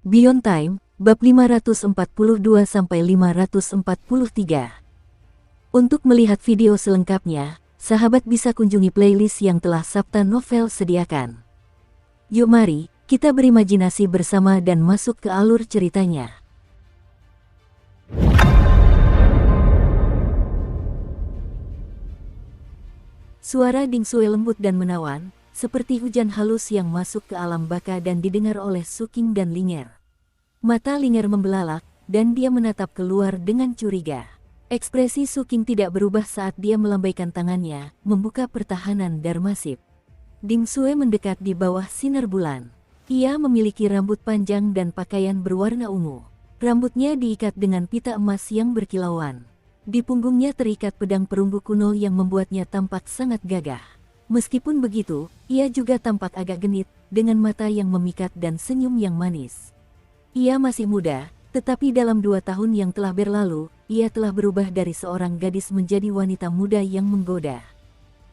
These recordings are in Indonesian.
Beyond Time, bab 542-543. Untuk melihat video selengkapnya, sahabat bisa kunjungi playlist yang telah Sabta Novel sediakan. Yuk mari, kita berimajinasi bersama dan masuk ke alur ceritanya. Suara Ding Sue lembut dan menawan, seperti hujan halus yang masuk ke alam baka dan didengar oleh Suking dan Linger. Mata Linger membelalak, dan dia menatap keluar dengan curiga. Ekspresi Suking tidak berubah saat dia melambaikan tangannya, membuka pertahanan Dharmasip. Ding Sue mendekat di bawah sinar bulan. Ia memiliki rambut panjang dan pakaian berwarna ungu. Rambutnya diikat dengan pita emas yang berkilauan. Di punggungnya terikat pedang perunggu kuno yang membuatnya tampak sangat gagah. Meskipun begitu, ia juga tampak agak genit, dengan mata yang memikat dan senyum yang manis. Ia masih muda, tetapi dalam 2 tahun yang telah berlalu, ia telah berubah dari seorang gadis menjadi wanita muda yang menggoda.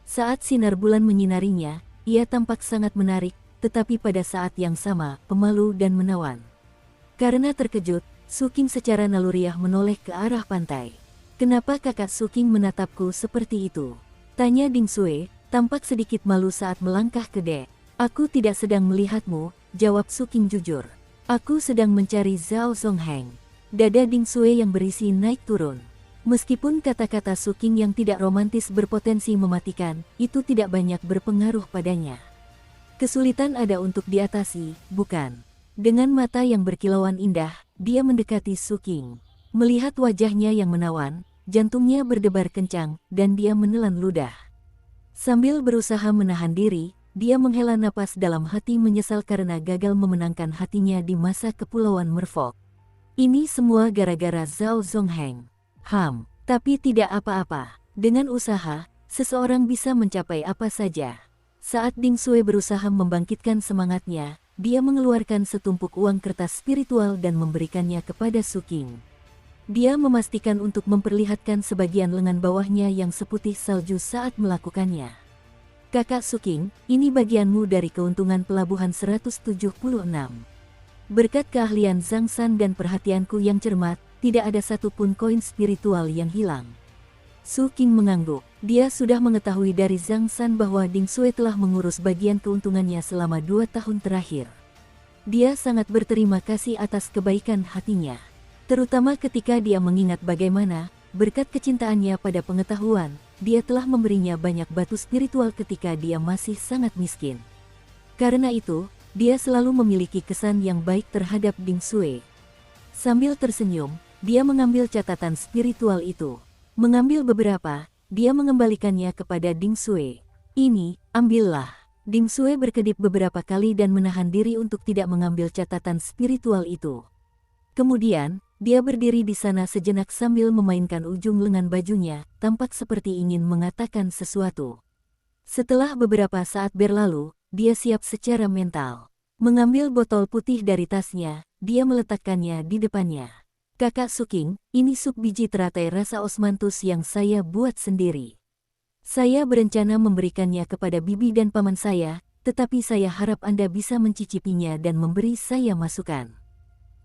Saat sinar bulan menyinarinya, ia tampak sangat menarik, tetapi pada saat yang sama, pemalu dan menawan. Karena terkejut, Suking secara naluriah menoleh ke arah pantai. "Kenapa kakak Suking menatapku seperti itu?" tanya Ding Sue, tampak sedikit malu saat melangkah ke dek. "Aku tidak sedang melihatmu," jawab Suking jujur. "Aku sedang mencari Zhao Zongheng." Dada Ding Sue yang berisi naik turun. Meskipun kata-kata Suking yang tidak romantis berpotensi mematikan, itu tidak banyak berpengaruh padanya. Kesulitan ada untuk diatasi, bukan? Dengan mata yang berkilauan indah, dia mendekati Suking. Melihat wajahnya yang menawan, jantungnya berdebar kencang, dan dia menelan ludah. Sambil berusaha menahan diri, dia menghela napas dalam hati menyesal karena gagal memenangkan hatinya di masa kepulauan Merfolk. Ini semua gara-gara Zhao Zongheng. Tapi tidak apa-apa. Dengan usaha, seseorang bisa mencapai apa saja. Saat Ding Sue berusaha membangkitkan semangatnya, dia mengeluarkan setumpuk uang kertas spiritual dan memberikannya kepada Suking. Dia memastikan untuk memperlihatkan sebagian lengan bawahnya yang seputih salju saat melakukannya. "Kakak Suking, ini bagianmu dari keuntungan pelabuhan 176. Berkat keahlian Zhang San dan perhatianku yang cermat, tidak ada satupun koin spiritual yang hilang." Suking mengangguk. Dia sudah mengetahui dari Zhang San bahwa Ding Sue telah mengurus bagian keuntungannya selama 2 tahun terakhir. Dia sangat berterima kasih atas kebaikan hatinya. Terutama ketika dia mengingat bagaimana, berkat kecintaannya pada pengetahuan, dia telah memberinya banyak batu spiritual ketika dia masih sangat miskin. Karena itu, dia selalu memiliki kesan yang baik terhadap Ding Sue. Sambil tersenyum, dia mengambil catatan spiritual itu. Mengambil beberapa, dia mengembalikannya kepada Ding Sue. "Ini, ambillah." Ding Sue berkedip beberapa kali dan menahan diri untuk tidak mengambil catatan spiritual itu. Kemudian, dia berdiri di sana sejenak sambil memainkan ujung lengan bajunya, tampak seperti ingin mengatakan sesuatu. Setelah beberapa saat berlalu, dia siap secara mental. Mengambil botol putih dari tasnya, dia meletakkannya di depannya. "Kakak Suking, ini sup biji teratai rasa osmanthus yang saya buat sendiri. Saya berencana memberikannya kepada bibi dan paman saya, tetapi saya harap Anda bisa mencicipinya dan memberi saya masukan."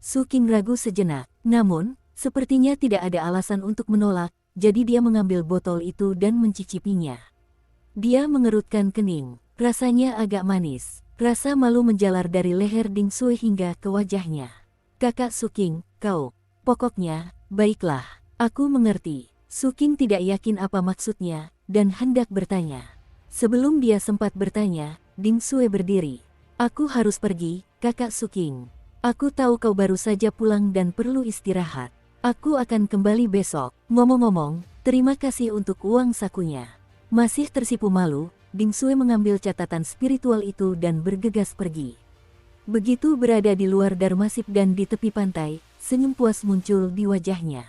Suking ragu sejenak, namun, sepertinya tidak ada alasan untuk menolak, jadi dia mengambil botol itu dan mencicipinya. Dia mengerutkan kening, rasanya agak manis. Rasa malu menjalar dari leher Ding Sue hingga ke wajahnya. "Kakak Suking, kau..." "Pokoknya, baiklah, aku mengerti." Suking tidak yakin apa maksudnya, dan hendak bertanya. Sebelum dia sempat bertanya, Ding Sue berdiri. "Aku harus pergi, kakak Suking. Aku tahu kau baru saja pulang dan perlu istirahat. Aku akan kembali besok." Ngomong-ngomong, terima kasih untuk uang sakunya. Masih tersipu malu, Ding Sue mengambil catatan spiritual itu dan bergegas pergi. Begitu berada di luar Dharmasip dan di tepi pantai, senyum puas muncul di wajahnya.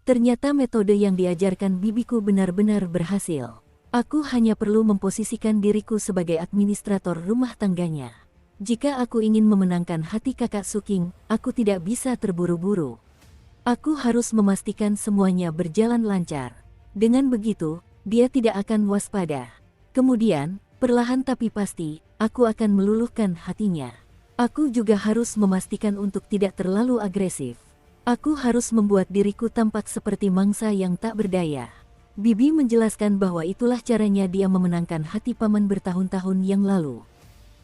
"Ternyata metode yang diajarkan bibiku benar-benar berhasil. Aku hanya perlu memposisikan diriku sebagai administrator rumah tangganya. Jika aku ingin memenangkan hati kakak Suking, aku tidak bisa terburu-buru. Aku harus memastikan semuanya berjalan lancar. Dengan begitu, dia tidak akan waspada. Kemudian, perlahan tapi pasti, aku akan meluluhkan hatinya." Aku juga harus memastikan untuk tidak terlalu agresif. Aku harus membuat diriku tampak seperti mangsa yang tak berdaya. Bibi menjelaskan bahwa itulah caranya dia memenangkan hati paman bertahun-tahun yang lalu.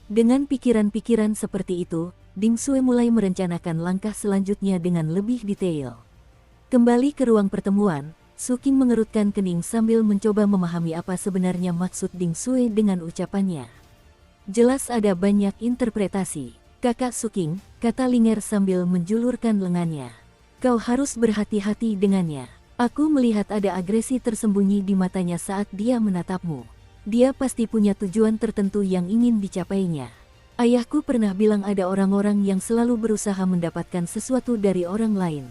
Dengan pikiran-pikiran seperti itu, Ding Sui mulai merencanakan langkah selanjutnya dengan lebih detail. Kembali ke ruang pertemuan, Su Qing mengerutkan kening sambil mencoba memahami apa sebenarnya maksud Ding Sui dengan ucapannya. Jelas ada banyak interpretasi. Kakak Su Qing, kata Linger sambil menjulurkan lengannya. Kau harus berhati-hati dengannya. Aku melihat ada agresi tersembunyi di matanya saat dia menatapmu. Dia pasti punya tujuan tertentu yang ingin dicapainya. Ayahku pernah bilang ada orang-orang yang selalu berusaha mendapatkan sesuatu dari orang lain.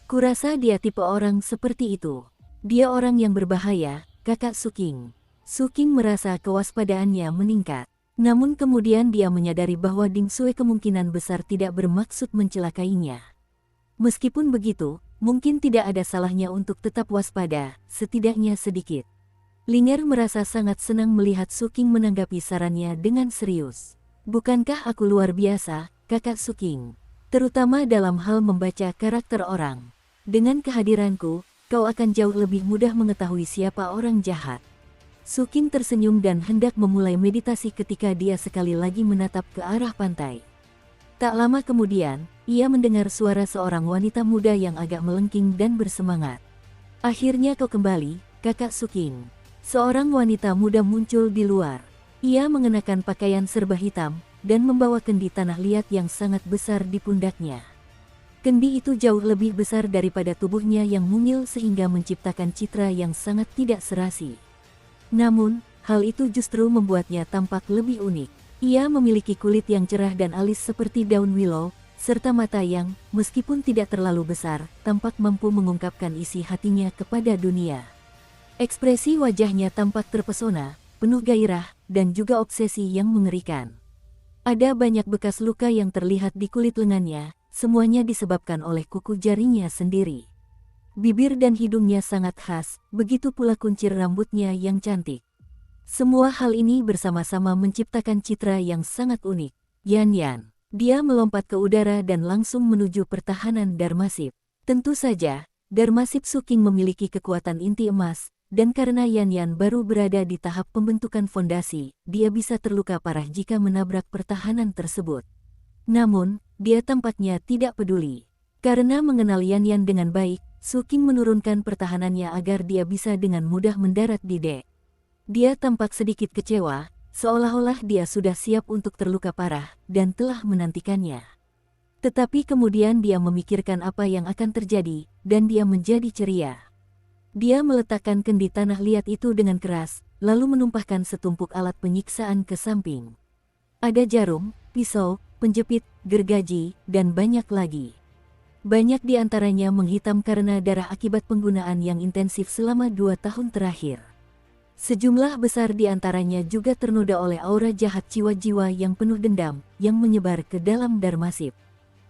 Kurasa dia tipe orang seperti itu. Dia orang yang berbahaya, kakak Su Qing. Su Qing merasa kewaspadaannya meningkat. Namun kemudian dia menyadari bahwa Ding Sui kemungkinan besar tidak bermaksud mencelakainya. Meskipun begitu, mungkin tidak ada salahnya untuk tetap waspada, setidaknya sedikit. Linger merasa sangat senang melihat Su Qing menanggapi sarannya dengan serius. Bukankah aku luar biasa, kakak Su Qing? Terutama dalam hal membaca karakter orang. Dengan kehadiranku, kau akan jauh lebih mudah mengetahui siapa orang jahat. Su Qing tersenyum dan hendak memulai meditasi ketika dia sekali lagi menatap ke arah pantai. Tak lama kemudian, ia mendengar suara seorang wanita muda yang agak melengking dan bersemangat. Akhirnya kau kembali, kakak Su Qing. Seorang wanita muda muncul di luar. Ia mengenakan pakaian serba hitam, dan membawa kendi tanah liat yang sangat besar di pundaknya. Kendi itu jauh lebih besar daripada tubuhnya yang mungil sehingga menciptakan citra yang sangat tidak serasi. Namun, hal itu justru membuatnya tampak lebih unik. Ia memiliki kulit yang cerah dan alis seperti daun willow, serta mata yang, meskipun tidak terlalu besar, tampak mampu mengungkapkan isi hatinya kepada dunia. Ekspresi wajahnya tampak terpesona, penuh gairah, dan juga obsesi yang mengerikan. Ada banyak bekas luka yang terlihat di kulit lengannya, semuanya disebabkan oleh kuku jarinya sendiri. Bibir dan hidungnya sangat khas, begitu pula kuncir rambutnya yang cantik. Semua hal ini bersama-sama menciptakan citra yang sangat unik. Yan Yan. Dia melompat ke udara dan langsung menuju pertahanan Darmasip. Tentu saja, Darmasip Su Qing memiliki kekuatan inti emas, dan karena Yan Yan baru berada di tahap pembentukan fondasi, dia bisa terluka parah jika menabrak pertahanan tersebut. Namun, dia tampaknya tidak peduli. Karena mengenal Yan Yan dengan baik, Su Qing menurunkan pertahanannya agar dia bisa dengan mudah mendarat di dek. Dia tampak sedikit kecewa, seolah-olah dia sudah siap untuk terluka parah, dan telah menantikannya. Tetapi kemudian dia memikirkan apa yang akan terjadi, dan dia menjadi ceria. Dia meletakkan kendi tanah liat itu dengan keras, lalu menumpahkan setumpuk alat penyiksaan ke samping. Ada jarum, pisau, penjepit, gergaji, dan banyak lagi. Banyak di antaranya menghitam karena darah akibat penggunaan yang intensif selama 2 tahun terakhir. Sejumlah besar di antaranya juga ternoda oleh aura jahat jiwa-jiwa yang penuh dendam, yang menyebar ke dalam Darmasip.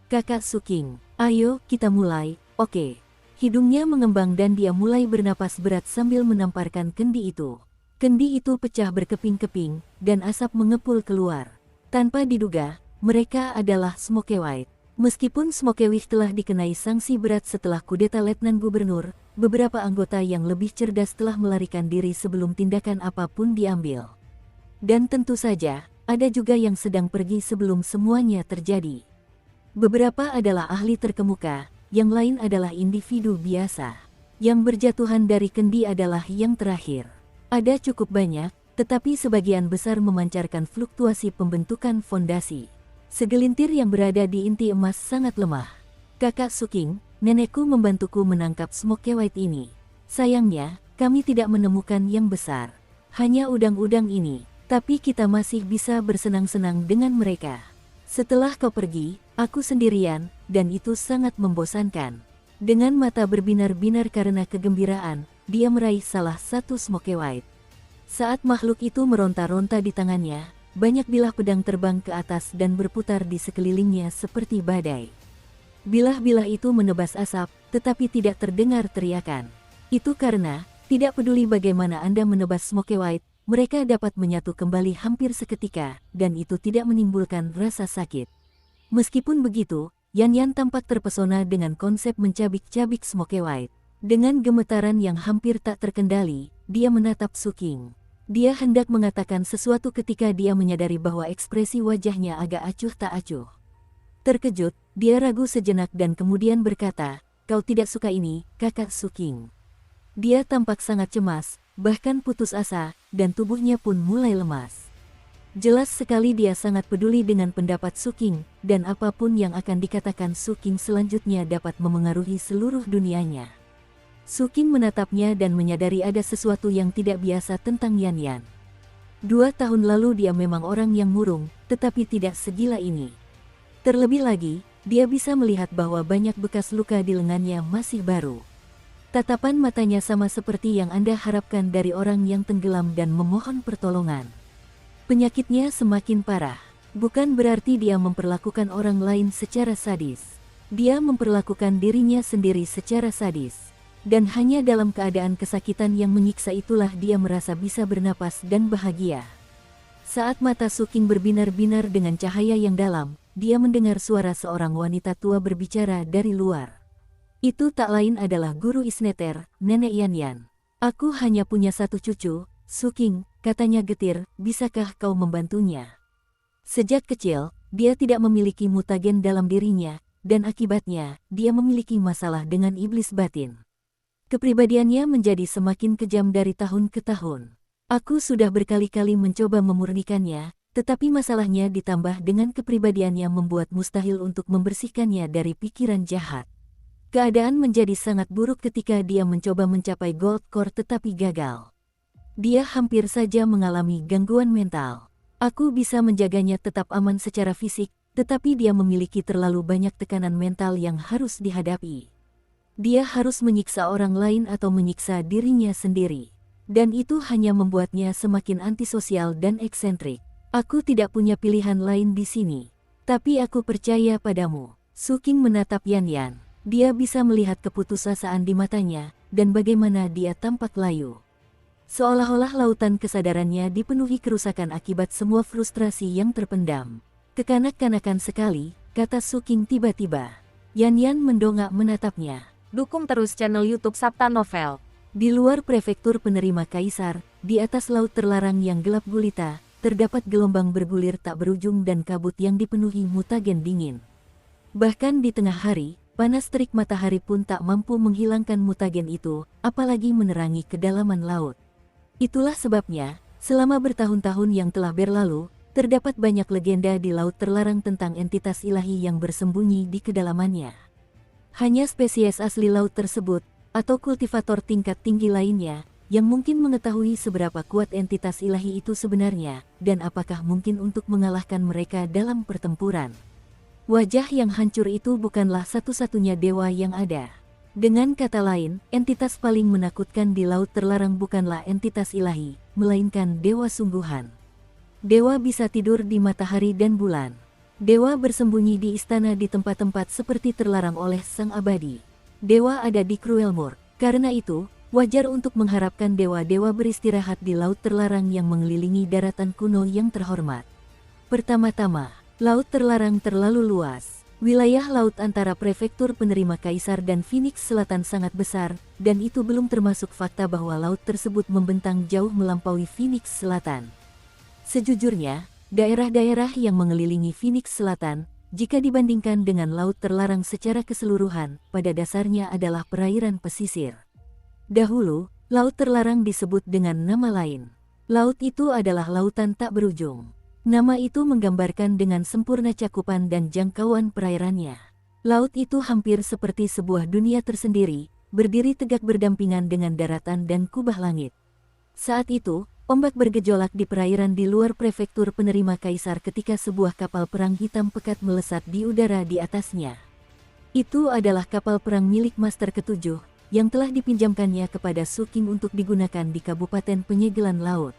Kakak Su Qing, ayo kita mulai, oke. Hidungnya mengembang dan dia mulai bernapas berat sambil menamparkan kendi itu. Kendi itu pecah berkeping-keping, dan asap mengepul keluar. Tanpa diduga, mereka adalah Smokewite. Meskipun Smokewich telah dikenai sanksi berat setelah kudeta Letnan Gubernur, beberapa anggota yang lebih cerdas telah melarikan diri sebelum tindakan apapun diambil. Dan tentu saja, ada juga yang sedang pergi sebelum semuanya terjadi. Beberapa adalah ahli terkemuka, yang lain adalah individu biasa. Yang berjatuhan dari kendi adalah yang terakhir. Ada cukup banyak, tetapi sebagian besar memancarkan fluktuasi pembentukan fondasi. Segelintir yang berada di inti emas sangat lemah. Kakak Su Qing, nenekku membantuku menangkap Smokewite ini. Sayangnya, kami tidak menemukan yang besar. Hanya udang-udang ini, tapi kita masih bisa bersenang-senang dengan mereka. Setelah kau pergi, aku sendirian, dan itu sangat membosankan. Dengan mata berbinar-binar karena kegembiraan, dia meraih salah satu Smokewite. Saat makhluk itu meronta-ronta di tangannya, banyak bilah pedang terbang ke atas dan berputar di sekelilingnya seperti badai. Bilah-bilah itu menebas asap, tetapi tidak terdengar teriakan. Itu karena, tidak peduli bagaimana Anda menebas Smokewite, mereka dapat menyatu kembali hampir seketika, dan itu tidak menimbulkan rasa sakit. Meskipun begitu, Yan Yan tampak terpesona dengan konsep mencabik-cabik Smoke White. Dengan gemetaran yang hampir tak terkendali, dia menatap Su Qing. Dia hendak mengatakan sesuatu ketika dia menyadari bahwa ekspresi wajahnya agak acuh tak acuh. Terkejut, dia ragu sejenak dan kemudian berkata, "Kau tidak suka ini, kakak Su Qing." Dia tampak sangat cemas, bahkan putus asa, dan tubuhnya pun mulai lemas. Jelas sekali dia sangat peduli dengan pendapat Su Qing, dan apapun yang akan dikatakan Su Qing selanjutnya dapat memengaruhi seluruh dunianya. Su Qing menatapnya dan menyadari ada sesuatu yang tidak biasa tentang Yan Yan. 2 tahun lalu dia memang orang yang murung, tetapi tidak segila ini. Terlebih lagi, dia bisa melihat bahwa banyak bekas luka di lengannya masih baru. Tatapan matanya sama seperti yang Anda harapkan dari orang yang tenggelam dan memohon pertolongan. Penyakitnya semakin parah. Bukan berarti dia memperlakukan orang lain secara sadis. Dia memperlakukan dirinya sendiri secara sadis. Dan hanya dalam keadaan kesakitan yang menyiksa itulah dia merasa bisa bernapas dan bahagia. Saat mata Su Qing berbinar-binar dengan cahaya yang dalam, dia mendengar suara seorang wanita tua berbicara dari luar. Itu tak lain adalah Guru Isneter, Nenek Yan Yan. "Aku hanya punya satu cucu, Su Qing," katanya getir, "bisakah kau membantunya?" Sejak kecil, dia tidak memiliki mutagen dalam dirinya, dan akibatnya, dia memiliki masalah dengan iblis batin. Kepribadiannya menjadi semakin kejam dari tahun ke tahun. "Aku sudah berkali-kali mencoba memurnikannya, tetapi masalahnya ditambah dengan kepribadiannya membuat mustahil untuk membersihkannya dari pikiran jahat. Keadaan menjadi sangat buruk ketika dia mencoba mencapai Gold Core tetapi gagal. Dia hampir saja mengalami gangguan mental. Aku bisa menjaganya tetap aman secara fisik, tetapi dia memiliki terlalu banyak tekanan mental yang harus dihadapi. Dia harus menyiksa orang lain atau menyiksa dirinya sendiri. Dan itu hanya membuatnya semakin antisosial dan eksentrik. Aku tidak punya pilihan lain di sini. Tapi aku percaya padamu." Su Qing menatap Yan Yan. Dia bisa melihat keputusasaan di matanya, dan bagaimana dia tampak layu. Seolah-olah lautan kesadarannya dipenuhi kerusakan akibat semua frustrasi yang terpendam. "Kekanak-kanakan sekali," kata Su Qing tiba-tiba. Yan Yan mendongak menatapnya. Dukung terus channel YouTube Sabta Novel. Di luar prefektur penerima kaisar, di atas laut terlarang yang gelap gulita, terdapat gelombang bergulir tak berujung dan kabut yang dipenuhi mutagen dingin. Bahkan di tengah hari, panas terik matahari pun tak mampu menghilangkan mutagen itu, apalagi menerangi kedalaman laut. Itulah sebabnya, selama bertahun-tahun yang telah berlalu, terdapat banyak legenda di laut terlarang tentang entitas ilahi yang bersembunyi di kedalamannya. Hanya spesies asli laut tersebut, atau kultivator tingkat tinggi lainnya, yang mungkin mengetahui seberapa kuat entitas ilahi itu sebenarnya, dan apakah mungkin untuk mengalahkan mereka dalam pertempuran. Wajah yang hancur itu bukanlah satu-satunya dewa yang ada. Dengan kata lain, entitas paling menakutkan di laut terlarang bukanlah entitas ilahi, melainkan dewa sungguhan. Dewa bisa tidur di matahari dan bulan. Dewa bersembunyi di istana di tempat-tempat seperti terlarang oleh Sang Abadi. Dewa ada di Cruelmoor. Karena itu, wajar untuk mengharapkan dewa-dewa beristirahat di laut terlarang yang mengelilingi daratan kuno yang terhormat. Pertama-tama, laut terlarang terlalu luas. Wilayah laut antara prefektur penerima kaisar dan Phoenix Selatan sangat besar, dan itu belum termasuk fakta bahwa laut tersebut membentang jauh melampaui Phoenix Selatan. Sejujurnya, daerah-daerah yang mengelilingi Phoenix Selatan, jika dibandingkan dengan laut terlarang secara keseluruhan, pada dasarnya adalah perairan pesisir. Dahulu, laut terlarang disebut dengan nama lain. Laut itu adalah lautan tak berujung. Nama itu menggambarkan dengan sempurna cakupan dan jangkauan perairannya. Laut itu hampir seperti sebuah dunia tersendiri, berdiri tegak berdampingan dengan daratan dan kubah langit. Saat itu, ombak bergejolak di perairan di luar prefektur penerima kaisar ketika sebuah kapal perang hitam pekat melesat di udara di atasnya. Itu adalah kapal perang milik Master Ketujuh, yang telah dipinjamkannya kepada Su Qing untuk digunakan di Kabupaten Penyegelan Laut.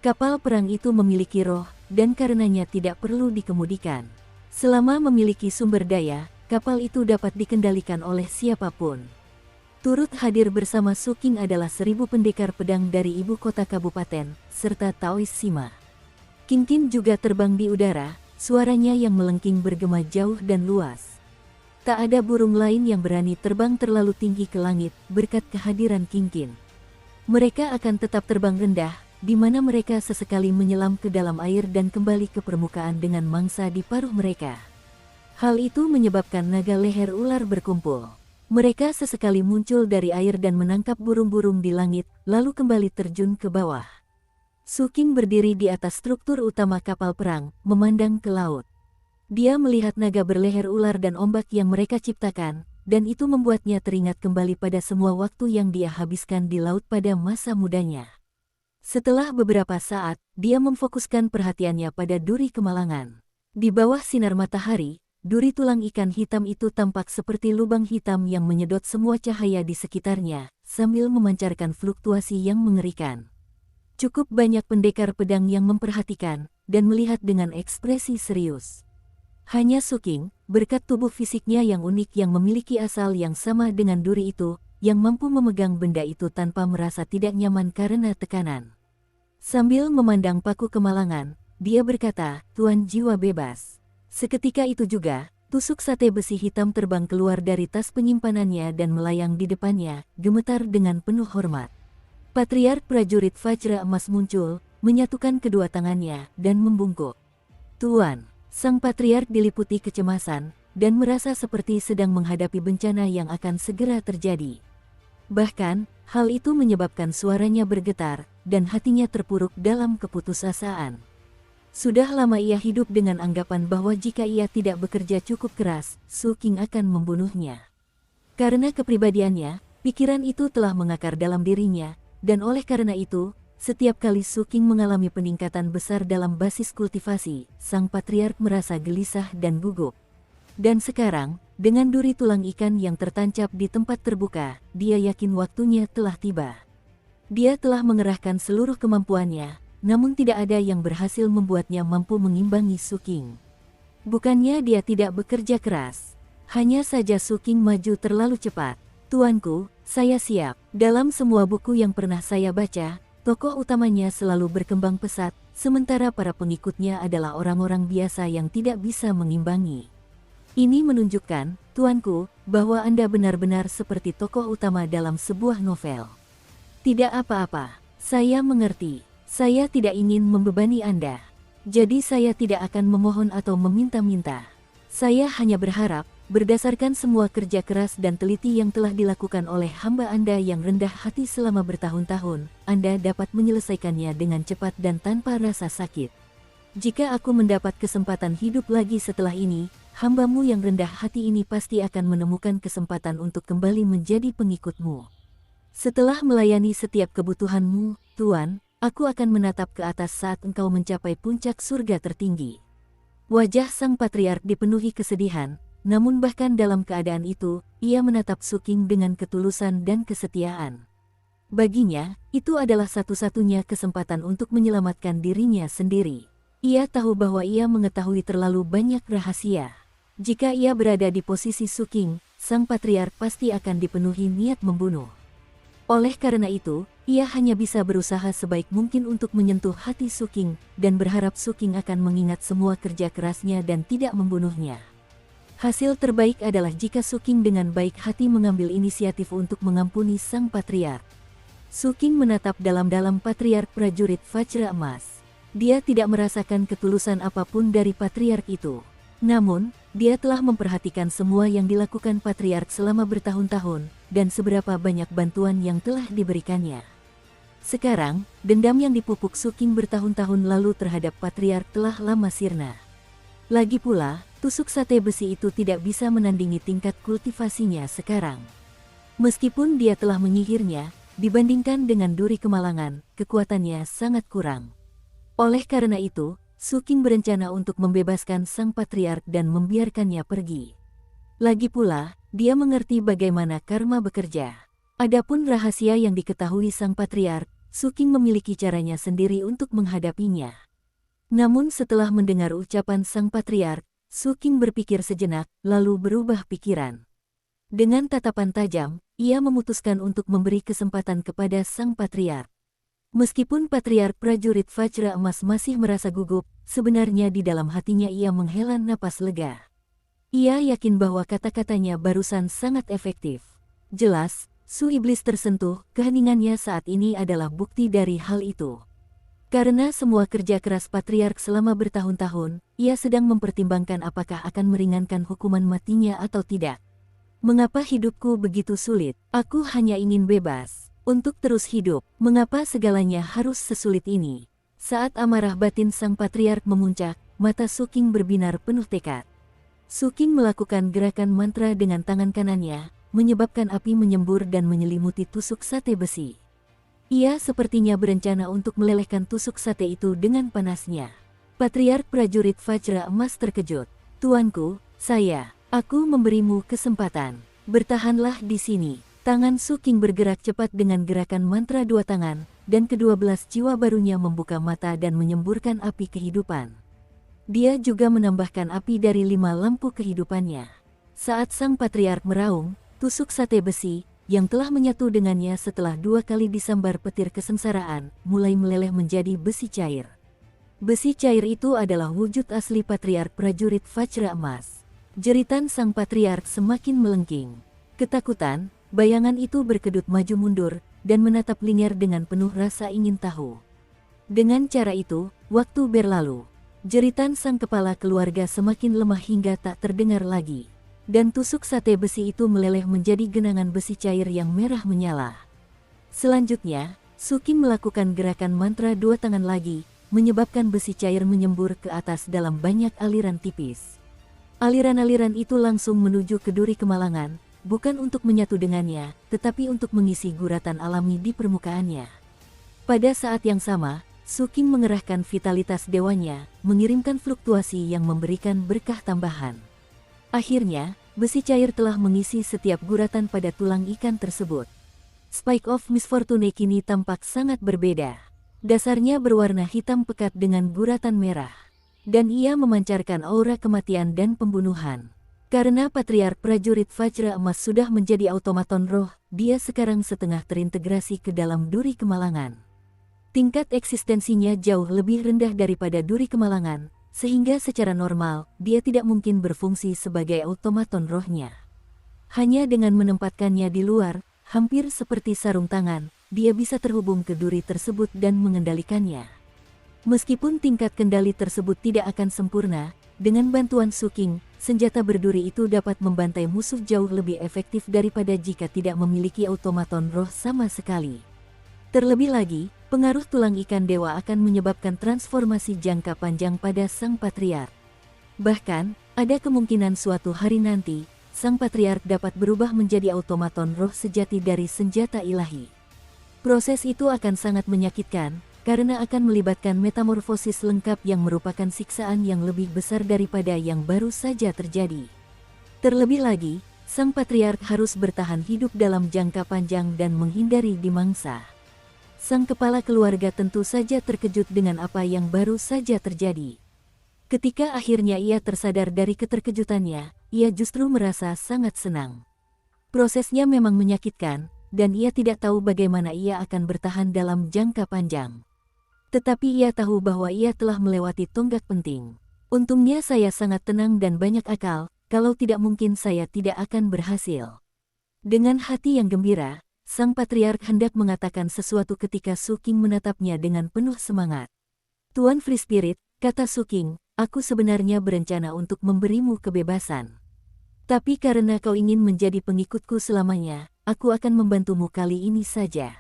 Kapal perang itu memiliki roh, dan karenanya tidak perlu dikemudikan. Selama memiliki sumber daya, kapal itu dapat dikendalikan oleh siapapun. Turut hadir bersama Suking adalah 1.000 pendekar pedang dari ibu kota kabupaten, serta Taois Sima. Kingkin juga terbang di udara, suaranya yang melengking bergema jauh dan luas. Tak ada burung lain yang berani terbang terlalu tinggi ke langit berkat kehadiran Kingkin. Mereka akan tetap terbang rendah, di mana mereka sesekali menyelam ke dalam air dan kembali ke permukaan dengan mangsa di paruh mereka. Hal itu menyebabkan naga leher ular berkumpul. Mereka sesekali muncul dari air dan menangkap burung-burung di langit, lalu kembali terjun ke bawah. Suking berdiri di atas struktur utama kapal perang, memandang ke laut. Dia melihat naga berleher ular dan ombak yang mereka ciptakan, dan itu membuatnya teringat kembali pada semua waktu yang dia habiskan di laut pada masa mudanya. Setelah beberapa saat, dia memfokuskan perhatiannya pada duri kemalangan. Di bawah sinar matahari, duri tulang ikan hitam itu tampak seperti lubang hitam yang menyedot semua cahaya di sekitarnya, sambil memancarkan fluktuasi yang mengerikan. Cukup banyak pendekar pedang yang memperhatikan, dan melihat dengan ekspresi serius. Hanya Suking, berkat tubuh fisiknya yang unik yang memiliki asal yang sama dengan duri itu, yang mampu memegang benda itu tanpa merasa tidak nyaman karena tekanan. Sambil memandang paku kemalangan, dia berkata, "Tuan jiwa bebas." Seketika itu juga, tusuk sate besi hitam terbang keluar dari tas penyimpanannya dan melayang di depannya, gemetar dengan penuh hormat. Patriark prajurit Vajra Emas muncul, menyatukan kedua tangannya, dan membungkuk. "Tuan." Sang patriark diliputi kecemasan, dan merasa seperti sedang menghadapi bencana yang akan segera terjadi. Bahkan, hal itu menyebabkan suaranya bergetar, dan hatinya terpuruk dalam keputusasaan. Sudah lama ia hidup dengan anggapan bahwa jika ia tidak bekerja cukup keras, Suking akan membunuhnya. Karena kepribadiannya, pikiran itu telah mengakar dalam dirinya, dan oleh karena itu, setiap kali Suking mengalami peningkatan besar dalam basis kultivasi, sang patriark merasa gelisah dan gugup. Dan sekarang, dengan duri tulang ikan yang tertancap di tempat terbuka, dia yakin waktunya telah tiba. Dia telah mengerahkan seluruh kemampuannya, namun tidak ada yang berhasil membuatnya mampu mengimbangi Suking. Bukannya dia tidak bekerja keras, hanya saja Suking maju terlalu cepat. "Tuanku, saya siap." Dalam semua buku yang pernah saya baca, tokoh utamanya selalu berkembang pesat, sementara para pengikutnya adalah orang-orang biasa yang tidak bisa mengimbangi. Ini menunjukkan, tuanku, bahwa Anda benar-benar seperti tokoh utama dalam sebuah novel. Tidak apa-apa, saya mengerti. Saya tidak ingin membebani Anda. Jadi saya tidak akan memohon atau meminta-minta. Saya hanya berharap, berdasarkan semua kerja keras dan teliti yang telah dilakukan oleh hamba Anda yang rendah hati selama bertahun-tahun, Anda dapat menyelesaikannya dengan cepat dan tanpa rasa sakit. Jika aku mendapat kesempatan hidup lagi setelah ini, hambamu yang rendah hati ini pasti akan menemukan kesempatan untuk kembali menjadi pengikutmu. Setelah melayani setiap kebutuhanmu, Tuan, aku akan menatap ke atas saat engkau mencapai puncak surga tertinggi. Wajah sang patriark dipenuhi kesedihan, namun bahkan dalam keadaan itu, ia menatap Suking dengan ketulusan dan kesetiaan. Baginya, itu adalah satu-satunya kesempatan untuk menyelamatkan dirinya sendiri. Ia tahu bahwa ia mengetahui terlalu banyak rahasia. Jika ia berada di posisi Suking, sang patriark pasti akan dipenuhi niat membunuh. Oleh karena itu, ia hanya bisa berusaha sebaik mungkin untuk menyentuh hati Suking, dan berharap Suking akan mengingat semua kerja kerasnya dan tidak membunuhnya. Hasil terbaik adalah jika Suking dengan baik hati mengambil inisiatif untuk mengampuni sang patriark. Suking menatap dalam-dalam patriark prajurit Vajra Emas. Dia tidak merasakan ketulusan apapun dari patriark itu. Namun, dia telah memperhatikan semua yang dilakukan patriark selama bertahun-tahun, dan seberapa banyak bantuan yang telah diberikannya. Sekarang, dendam yang dipupuk Suking bertahun-tahun lalu terhadap patriark telah lama sirna. Lagi pula, tusuk sate besi itu tidak bisa menandingi tingkat kultivasinya sekarang. Meskipun dia telah menyihirnya, dibandingkan dengan duri kemalangan, kekuatannya sangat kurang. Oleh karena itu, Suking berencana untuk membebaskan sang patriark dan membiarkannya pergi. Lagi pula, dia mengerti bagaimana karma bekerja. Adapun rahasia yang diketahui sang patriark, Suking memiliki caranya sendiri untuk menghadapinya. Namun setelah mendengar ucapan sang patriark, Suking berpikir sejenak, lalu berubah pikiran. Dengan tatapan tajam, ia memutuskan untuk memberi kesempatan kepada sang patriark. Meskipun patriark prajurit Vajra Emas masih merasa gugup, sebenarnya di dalam hatinya ia menghela napas lega. Ia yakin bahwa kata-katanya barusan sangat efektif. Jelas, Su Iblis tersentuh, keheningannya saat ini adalah bukti dari hal itu. Karena semua kerja keras patriark selama bertahun-tahun, ia sedang mempertimbangkan apakah akan meringankan hukuman matinya atau tidak. Mengapa hidupku begitu sulit? Aku hanya ingin bebas. Untuk terus hidup, mengapa segalanya harus sesulit ini? Saat amarah batin sang patriark memuncak, mata Su King berbinar penuh tekad. Su King melakukan gerakan mantra dengan tangan kanannya, menyebabkan api menyembur dan menyelimuti tusuk sate besi. Ia sepertinya berencana untuk melelehkan tusuk sate itu dengan panasnya. Patriark prajurit Vajra Emas terkejut. Tuanku, aku memberimu kesempatan. Bertahanlah di sini. Tangan Su King bergerak cepat dengan gerakan mantra dua tangan, dan ke-12 jiwa barunya membuka mata dan menyemburkan api kehidupan. Dia juga menambahkan api dari 5 lampu kehidupannya. Saat sang patriark meraung, tusuk sate besi, yang telah menyatu dengannya setelah 2 kali disambar petir kesengsaraan, mulai meleleh menjadi besi cair. Besi cair itu adalah wujud asli patriark prajurit Vajra Emas. Jeritan sang patriark semakin melengking. Ketakutan, bayangan itu berkedut maju mundur, dan menatap Lingер dengan penuh rasa ingin tahu. Dengan cara itu, waktu berlalu. Jeritan sang kepala keluarga semakin lemah hingga tak terdengar lagi. Dan tusuk sate besi itu meleleh menjadi genangan besi cair yang merah menyala. Selanjutnya, Su King melakukan gerakan mantra dua tangan lagi, menyebabkan besi cair menyembur ke atas dalam banyak aliran tipis. Aliran-aliran itu langsung menuju ke duri kemalangan, bukan untuk menyatu dengannya, tetapi untuk mengisi guratan alami di permukaannya. Pada saat yang sama, Su King mengerahkan vitalitas dewanya, mengirimkan fluktuasi yang memberikan berkah tambahan. Akhirnya, besi cair telah mengisi setiap guratan pada tulang ikan tersebut. Spike of Misfortune kini tampak sangat berbeda. Dasarnya berwarna hitam pekat dengan guratan merah. Dan ia memancarkan aura kematian dan pembunuhan. Karena patriark prajurit Vajra Emas sudah menjadi automaton roh, dia sekarang setengah terintegrasi ke dalam duri kemalangan. Tingkat eksistensinya jauh lebih rendah daripada duri kemalangan, sehingga secara normal, dia tidak mungkin berfungsi sebagai automaton rohnya. Hanya dengan menempatkannya di luar, hampir seperti sarung tangan, dia bisa terhubung ke duri tersebut dan mengendalikannya. Meskipun tingkat kendali tersebut tidak akan sempurna, dengan bantuan Su King, senjata berduri itu dapat membantai musuh jauh lebih efektif daripada jika tidak memiliki automaton roh sama sekali. Terlebih lagi, pengaruh tulang ikan dewa akan menyebabkan transformasi jangka panjang pada sang patriark. Bahkan, ada kemungkinan suatu hari nanti, sang patriark dapat berubah menjadi automaton roh sejati dari senjata ilahi. Proses itu akan sangat menyakitkan, karena akan melibatkan metamorfosis lengkap yang merupakan siksaan yang lebih besar daripada yang baru saja terjadi. Terlebih lagi, sang patriark harus bertahan hidup dalam jangka panjang dan menghindari dimangsa. Sang kepala keluarga tentu saja terkejut dengan apa yang baru saja terjadi. Ketika akhirnya ia tersadar dari keterkejutannya, ia justru merasa sangat senang. Prosesnya memang menyakitkan, dan ia tidak tahu bagaimana ia akan bertahan dalam jangka panjang. Tetapi ia tahu bahwa ia telah melewati tonggak penting. Untungnya saya sangat tenang dan banyak akal, kalau tidak mungkin saya tidak akan berhasil. Dengan hati yang gembira, sang patriark hendak mengatakan sesuatu ketika Su King menatapnya dengan penuh semangat. Tuan Free Spirit, kata Su King, aku sebenarnya berencana untuk memberimu kebebasan. Tapi karena kau ingin menjadi pengikutku selamanya, aku akan membantumu kali ini saja.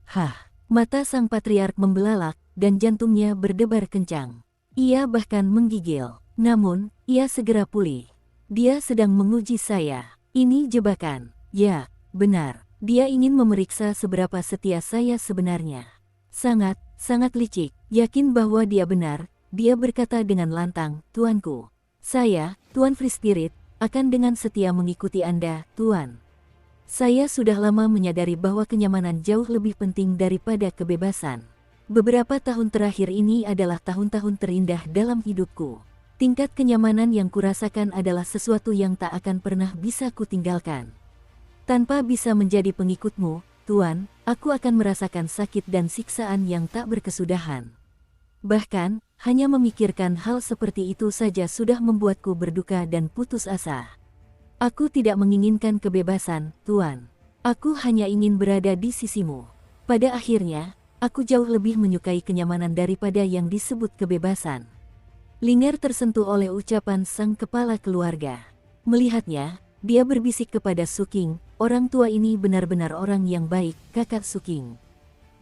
Hah, mata sang patriark membelalak, dan jantungnya berdebar kencang. Ia bahkan menggigil. Namun, ia segera pulih. Dia sedang menguji saya. Ini jebakan. Ya, benar. Dia ingin memeriksa seberapa setia saya sebenarnya. Sangat licik. Yakin bahwa dia benar, dia berkata dengan lantang, Tuanku. Saya, Tuan Free Spirit, akan dengan setia mengikuti Anda, Tuan. Saya sudah lama menyadari bahwa kenyamanan jauh lebih penting daripada kebebasan. Beberapa tahun terakhir ini adalah tahun-tahun terindah dalam hidupku. Tingkat kenyamanan yang kurasakan adalah sesuatu yang tak akan pernah bisa kutinggalkan. Tanpa bisa menjadi pengikutmu, Tuan, aku akan merasakan sakit dan siksaan yang tak berkesudahan. Bahkan, hanya memikirkan hal seperti itu saja sudah membuatku berduka dan putus asa. Aku tidak menginginkan kebebasan, Tuan. Aku hanya ingin berada di sisimu. Pada akhirnya, aku jauh lebih menyukai kenyamanan daripada yang disebut kebebasan. Ling'er tersentuh oleh ucapan sang kepala keluarga. Melihatnya, dia berbisik kepada Suking, orang tua ini benar-benar orang yang baik, kakak Suking.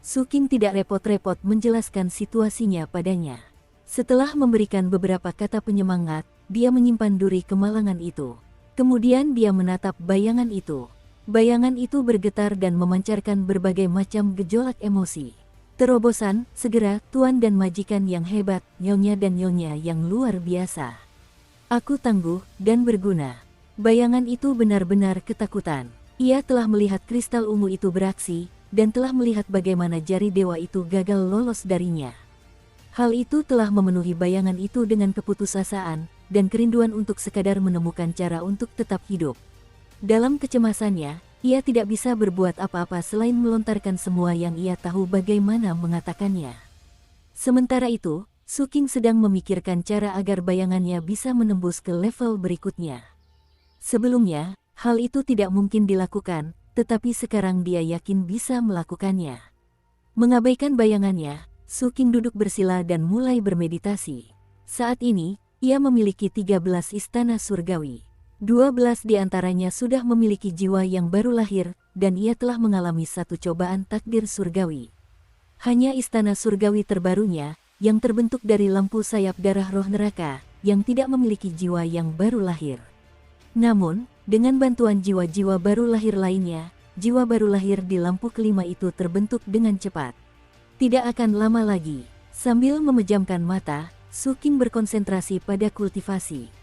Suking tidak repot-repot menjelaskan situasinya padanya. Setelah memberikan beberapa kata penyemangat, dia menyimpan duri kemalangan itu. Kemudian dia menatap bayangan itu. Bayangan itu bergetar dan memancarkan berbagai macam gejolak emosi. Terobosan, segera, tuan dan majikan yang hebat, nyonya dan nyonya yang luar biasa. Aku tangguh dan berguna. Bayangan itu benar-benar ketakutan. Ia telah melihat kristal ungu itu beraksi, dan telah melihat bagaimana jari dewa itu gagal lolos darinya. Hal itu telah memenuhi bayangan itu dengan keputusasaan, dan kerinduan untuk sekadar menemukan cara untuk tetap hidup. Dalam kecemasannya, ia tidak bisa berbuat apa-apa selain melontarkan semua yang ia tahu bagaimana mengatakannya. Sementara itu, Suking sedang memikirkan cara agar bayangannya bisa menembus ke level berikutnya. Sebelumnya, hal itu tidak mungkin dilakukan, tetapi sekarang dia yakin bisa melakukannya. Mengabaikan bayangannya, Suking duduk bersila dan mulai bermeditasi. Saat ini, ia memiliki 13 istana surgawi. 12 di antaranya sudah memiliki jiwa yang baru lahir, dan ia telah mengalami satu cobaan takdir surgawi. Hanya istana surgawi terbarunya, yang terbentuk dari lampu sayap darah roh neraka, yang tidak memiliki jiwa yang baru lahir. Namun, dengan bantuan jiwa-jiwa baru lahir lainnya, jiwa baru lahir di lampu kelima itu terbentuk dengan cepat. Tidak akan lama lagi, sambil memejamkan mata, Suking berkonsentrasi pada kultivasi.